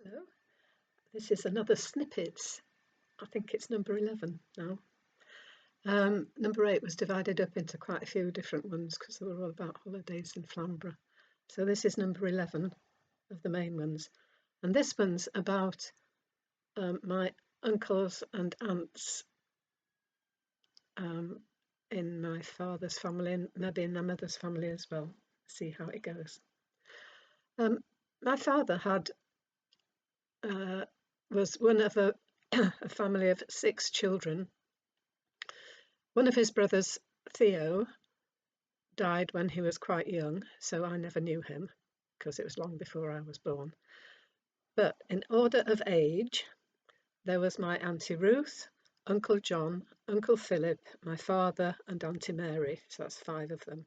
Hello, this is another Snippets. I think it's number 11 now. Number 8 was divided up into quite a few different ones because they were all about holidays in Flamborough. So this is number 11 of the main ones. And this one's about my uncles and aunts in my father's family and maybe in my mother's family as well. See how it goes. My father was one of a family of 6 children. One of his brothers, Theo, died when he was quite young, so I never knew him because it was long before I was born. But in order of age, there was my Auntie Ruth, Uncle John, Uncle Philip, my father, and Auntie Mary. So that's 5 of them.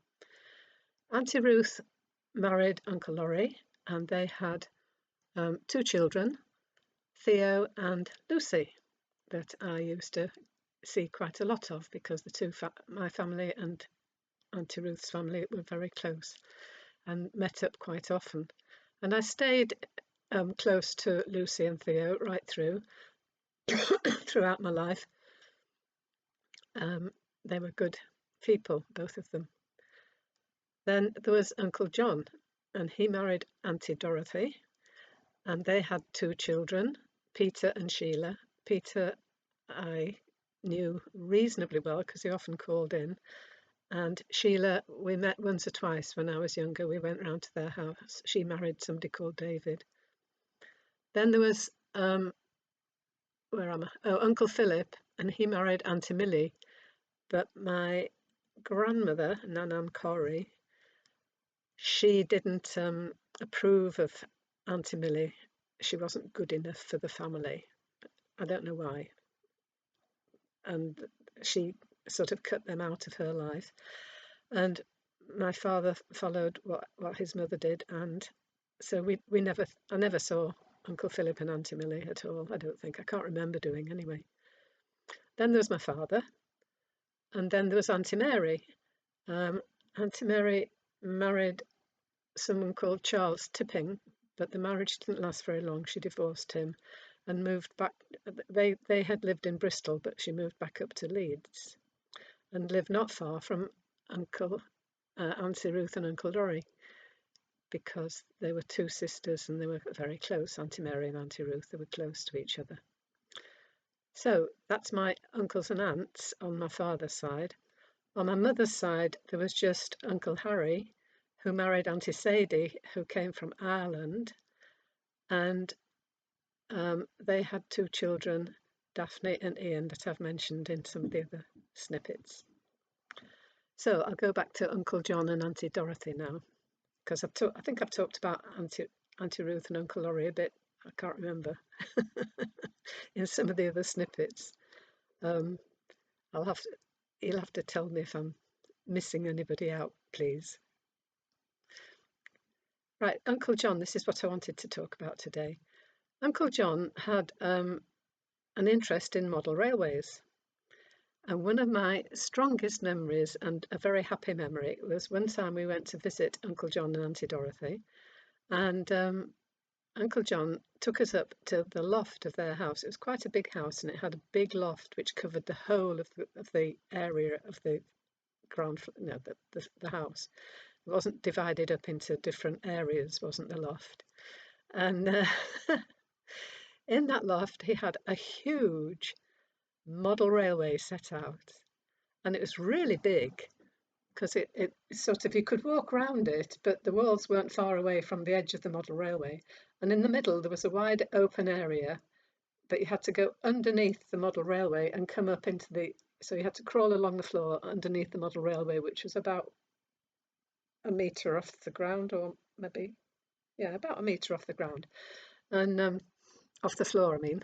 Auntie Ruth married Uncle Laurie, and they had 2 children, Theo and Lucy, that I used to see quite a lot of because my family and Auntie Ruth's family were very close and met up quite often. And I stayed close to Lucy and Theo right through throughout my life. They were good people, both of them. Then there was Uncle John, and he married Auntie Dorothy, and they had 2 children, Peter and Sheila. Peter I knew reasonably well because he often called in. And Sheila, we met once or twice when I was younger. We went round to their house. She married somebody called David. Then there was, where am I? Oh, Uncle Philip, and he married Auntie Millie. But my grandmother, Nanam Corrie, she didn't approve of Auntie Millie. She wasn't good enough for the family. I don't know why. And she sort of cut them out of her life. And my father followed what his mother did, and so I never saw Uncle Philip and Auntie Millie at all. I don't think. I can't remember doing anyway. Then there was my father, and then there was Auntie Mary. Auntie Mary married someone called Charles Tipping, but the marriage didn't last very long. She divorced him and moved back. They had lived in Bristol, but she moved back up to Leeds and lived not far from Auntie Ruth and Uncle Laurie, because they were 2 sisters and they were very close. Auntie Mary and Auntie Ruth, they were close to each other. So that's my uncles and aunts on my father's side. On my mother's side, there was just Uncle Harry, who married Auntie Sadie, who came from Ireland, and they had 2 children, Daphne and Ian, that I've mentioned in some of the other snippets. So I'll go back to Uncle John and Auntie Dorothy now, because I think I've talked about Auntie Ruth and Uncle Laurie a bit. I can't remember in some of the other snippets. You'll have to tell me if I'm missing anybody out, please. Right, Uncle John, this is what I wanted to talk about today. Uncle John had an interest in model railways. And one of my strongest memories, and a very happy memory, was one time we went to visit Uncle John and Auntie Dorothy. And Uncle John took us up to the loft of their house. It was quite a big house, and it had a big loft which covered the whole of the area of the ground, the house. It wasn't divided up into different areas, wasn't the loft? And in that loft, he had a huge model railway set out, and it was really big because it sort of, you could walk around it, but the walls weren't far away from the edge of the model railway, and in the middle there was a wide open area, but you had to go underneath the model railway and come up so you had to crawl along the floor underneath the model railway, which was about a metre off the ground, or maybe about a metre off the ground, and off the floor, I mean,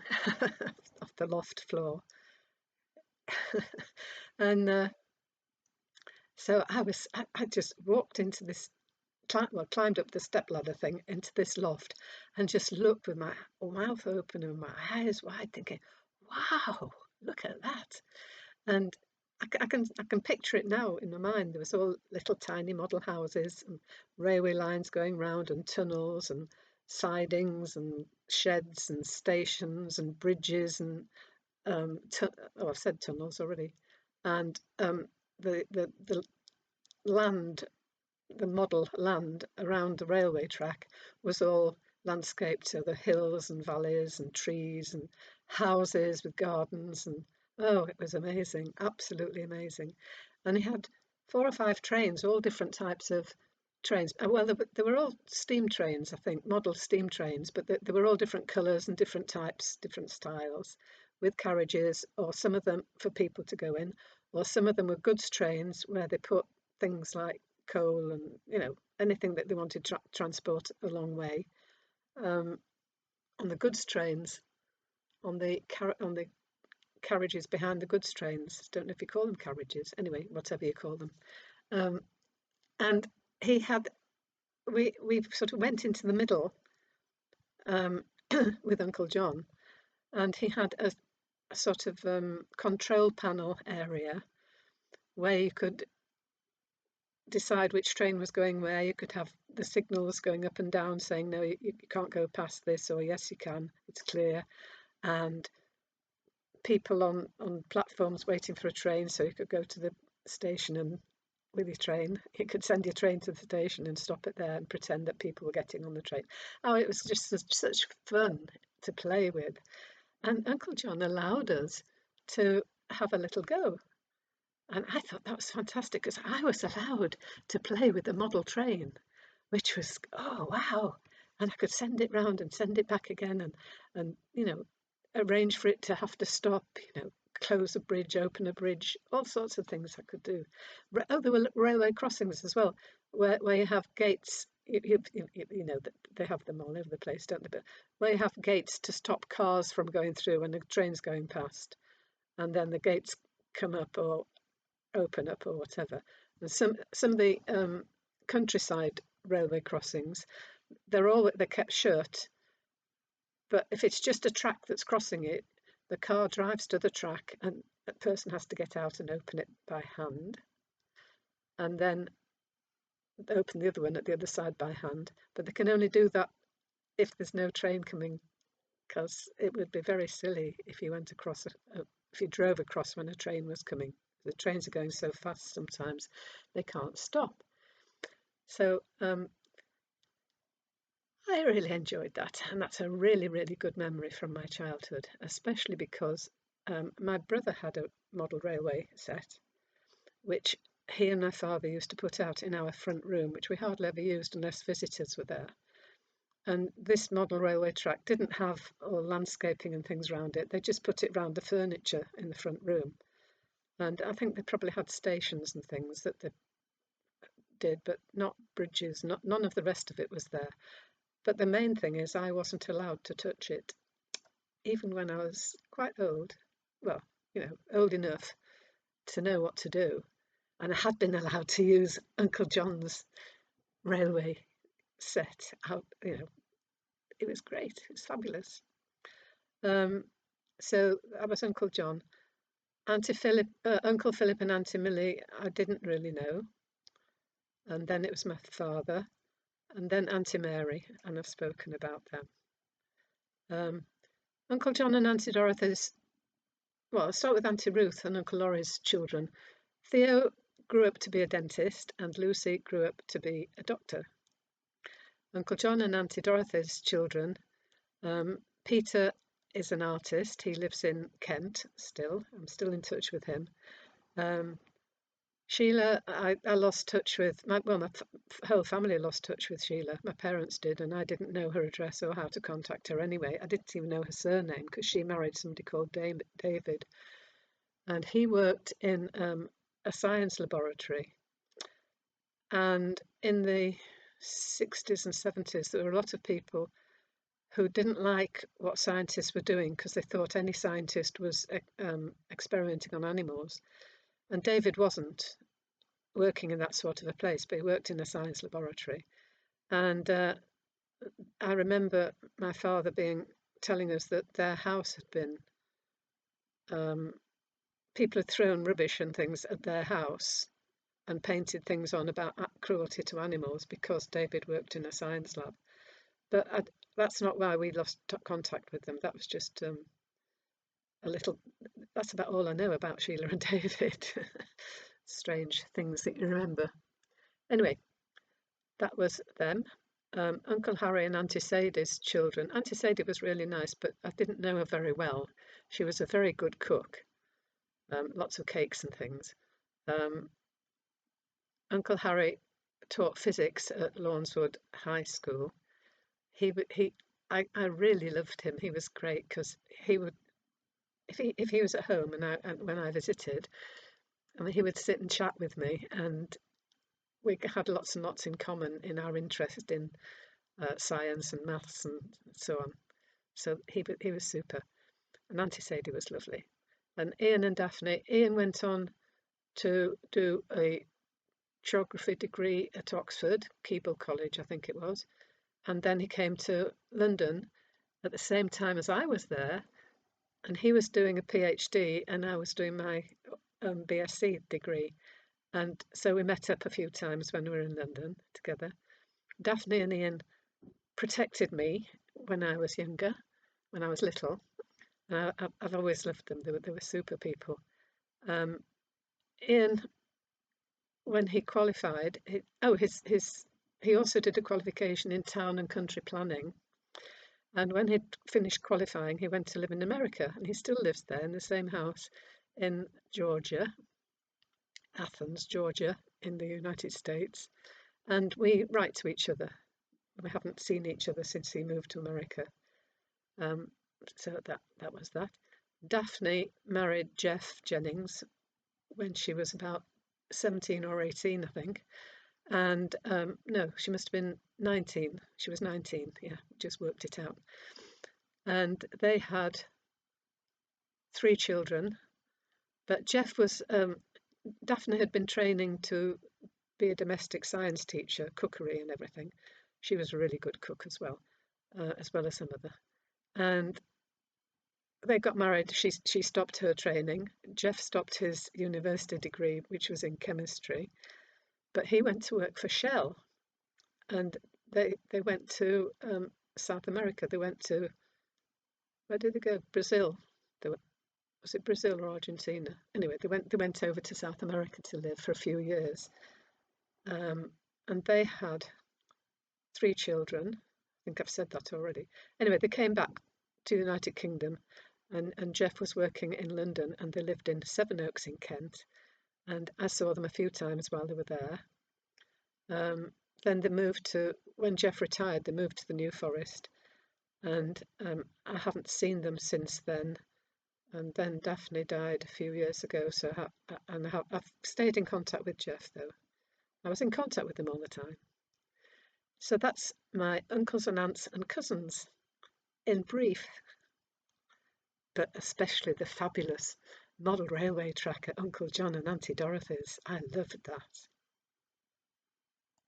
off the loft floor. And so I just walked into this, climbed up the stepladder thing into this loft and just looked with my mouth open and my eyes wide, thinking, wow, look at that. And I can picture it now in my mind. There was all little tiny model houses and railway lines going round and tunnels and sidings and sheds and stations and bridges and oh, I've said tunnels already, and the land, the model land around the railway track was all landscaped, so the hills and valleys and trees and houses with gardens, and oh, it was amazing, absolutely amazing. And he had 4 or 5 trains, all different types of trains. Well, they were all steam trains, I think, model steam trains, but they were all different colours and different types, different styles, with carriages, or some of them for people to go in, or some of them were goods trains where they put things like coal and anything that they wanted to transport a long way. Um, on the goods trains, on the carriages behind the goods trains. Don't know if you call them carriages. Anyway, whatever you call them. Um, and he had we sort of went into the middle um, with Uncle John, and he had a sort of control panel area where you could decide which train was going where. You could have the signals going up and down saying, no, you can't go past this, or yes, you can, it's clear. And people on platforms waiting for a train, so you could go to the station and with your train, you could send your train to the station and stop it there and pretend that people were getting on the train. Oh, it was just such fun to play with. And Uncle John allowed us to have a little go. And I thought that was fantastic because I was allowed to play with the model train, which was, oh, wow. And I could send it round and send it back again, and arrange for it to have to stop, close a bridge, open a bridge, all sorts of things I could do. Oh, there were railway crossings as well, where you have gates. That they have them all over the place, don't they? But where you have gates to stop cars from going through when the train's going past, and then the gates come up or open up or whatever. And some of the countryside railway crossings, they're kept shut. But if it's just a track that's crossing it, the car drives to the track, and a person has to get out and open it by hand, and then open the other one at the other side by hand. But they can only do that if there's no train coming, because it would be very silly if you went across if you drove across when a train was coming. The trains are going so fast sometimes they can't stop. So I really enjoyed that, and that's a really, really good memory from my childhood, especially because my brother had a model railway set, which he and my father used to put out in our front room, which we hardly ever used unless visitors were there. And this model railway track didn't have all landscaping and things around it. They just put it round the furniture in the front room. And I think they probably had stations and things that they did, but not bridges, none of the rest of it was there. But the main thing is I wasn't allowed to touch it, even when I was quite old. Well, old enough to know what to do. And I had been allowed to use Uncle John's railway set out, it was great. It was fabulous. So I was Uncle John. Uncle Philip and Auntie Millie, I didn't really know. And then it was my father, and then Auntie Mary, and I've spoken about them. Uncle John and Auntie Dorothy's, well, I'll start with Auntie Ruth and Uncle Laurie's children. Theo grew up to be a dentist, and Lucy grew up to be a doctor. Uncle John and Auntie Dorothy's children, Peter is an artist. He lives in Kent still. I'm still in touch with him. Sheila, I lost touch with. My whole family lost touch with Sheila. My parents did, and I didn't know her address or how to contact her anyway. I didn't even know her surname because she married somebody called David. And he worked in a science laboratory. And in the 60s and 70s, there were a lot of people who didn't like what scientists were doing because they thought any scientist was experimenting on animals. And David wasn't working in that sort of a place, but he worked in a science laboratory. And I remember my father telling us that their house had been, people had thrown rubbish and things at their house and painted things on about cruelty to animals because David worked in a science lab. but that's not why we lost contact with them. That was just a little. That's about all I know about Sheila and David. Strange things that you remember. Anyway, that was them. Uncle Harry and Auntie Sadie's children. Auntie Sadie was really nice, but I didn't know her very well. She was a very good cook, lots of cakes and things. Um, Uncle Harry taught physics at Lawnswood High School. He I really loved him. He was great because he would if he was at home and when I visited, I mean, he would sit and chat with me, and we had lots and lots in common in our interest in science and maths and so on. So he was super, and Auntie Sadie was lovely, and Ian and Daphne. Ian went on to do a geography degree at Oxford, Keble College, I think it was, and then he came to London at the same time as I was there, and he was doing a PhD, and I was doing my BSc degree. And so we met up a few times when we were in London together. Daphne and Ian protected me when I was younger, when I was little. I've always loved them. They were super people. Um, Ian, when he qualified, he also did a qualification in town and country planning. And when he'd finished qualifying, he went to live in America, and he still lives there in the same house in Georgia, Athens, Georgia, in the United States. And we write to each other. We haven't seen each other since he moved to America. Um, so that was that. Daphne married Jeff Jennings when she was about 17 or 18, I think. And no, she must have been 19. She was 19, yeah, just worked it out. And they had 3 children. But Daphne had been training to be a domestic science teacher, cookery and everything. She was a really good cook as well as her mother. And they got married. She stopped her training. Jeff stopped his university degree, which was in chemistry, but he went to work for Shell, and they went to South America. They went to where did they go? Brazil. Was it Brazil or Argentina? Anyway, they went over to South America to live for a few years, um, and they had 3 children. I think I've said that already. Anyway, they came back to the United Kingdom, and Jeff was working in London, and they lived in Sevenoaks in Kent. And I saw them a few times while they were there. Then when Jeff retired, they moved to the New Forest, and I haven't seen them since then. And then Daphne died a few years ago, I've stayed in contact with Jeff, though. I was in contact with him all the time. So that's my uncles and aunts and cousins, in brief, but especially the fabulous model railway track at Uncle John and Auntie Dorothy's. I loved that.